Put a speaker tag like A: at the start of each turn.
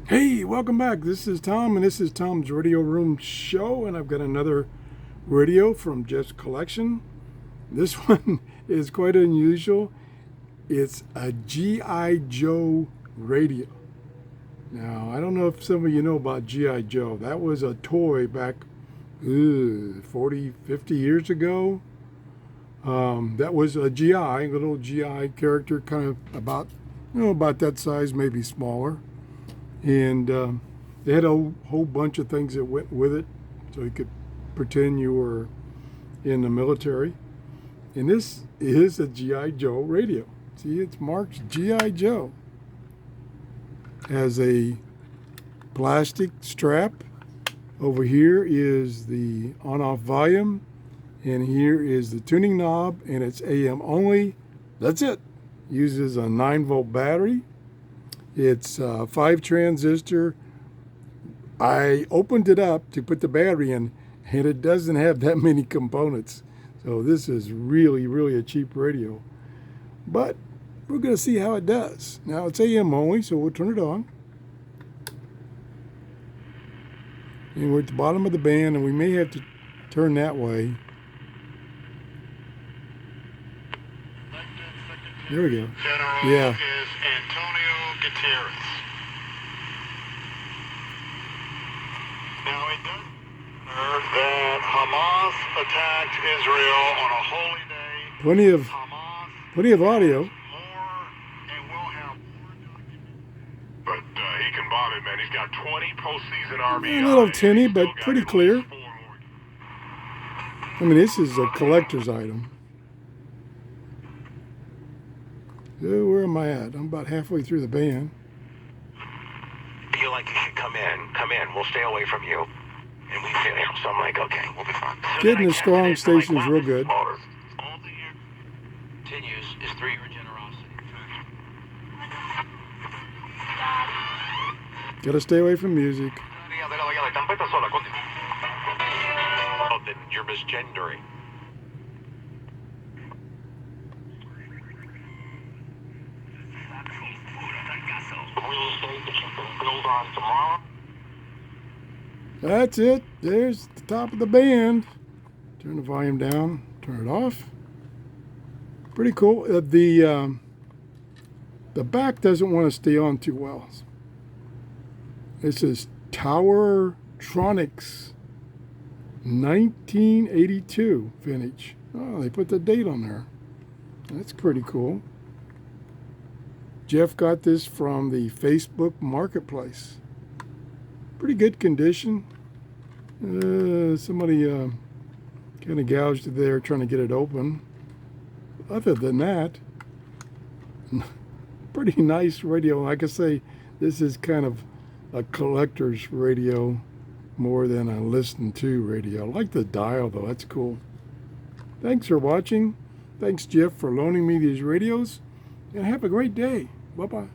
A: Hey, welcome back. This is Tom, and this is Tom's Radio Room Show, and I've got another radio from Jeff's collection. This one is quite unusual. It's a G.I. Joe radio. Now, I don't know if some of you know about G.I. Joe. That was a toy back 40, 50 years ago. That was a G.I., little G.I. character, kind of about that size, maybe smaller. And they had a whole bunch of things that went with it, so you could pretend you were in the military. And this is a G.I. Joe radio. See, it's marked G.I. Joe. Has a plastic strap. Over here is the on-off volume, and here is the tuning knob, and it's AM only. That's it. Uses a 9-volt battery. It's 5 transistor. I opened it up to put the battery in, and it doesn't have that many components. So this is really, really a cheap radio. But we're going to see how it does. Now it's AM only, so we'll turn it on. And we're at the bottom of the band, and we may have to turn that way. There we go. Yeah.
B: Now it does that Hamas attacked Israel on a holy day.
A: Plenty of audio.
B: But he can bomb it, man. He's got 20 postseason RBI.
A: A little tinny, but pretty clear. I mean, this is a collector's item. Where am I at? I'm about halfway through the band.
C: Feel like you should come in. We'll stay away from you. And we feel him. So I'm like, okay, we'll be fine.
A: Getting the strong station's real good.
C: Continues is through your generosity.
A: Gotta stay away from music.
C: Oh, then you're misgendering. Build on tomorrow.
A: That's it. There's the top of the band. Turn the volume down. Turn it off. Pretty cool. The back doesn't want to stay on too well. It says TRRS 1982 vintage. Oh, they put the date on there. That's pretty cool. Jeff got this from the Facebook Marketplace. Pretty good condition. Somebody kind of gouged it there trying to get it open. Other than that, pretty nice radio. Like I say, this is kind of a collector's radio more than a listen to radio. I like the dial though, that's cool. Thanks for watching. Thanks Jeff for loaning me these radios, and have a great day. Bye-bye.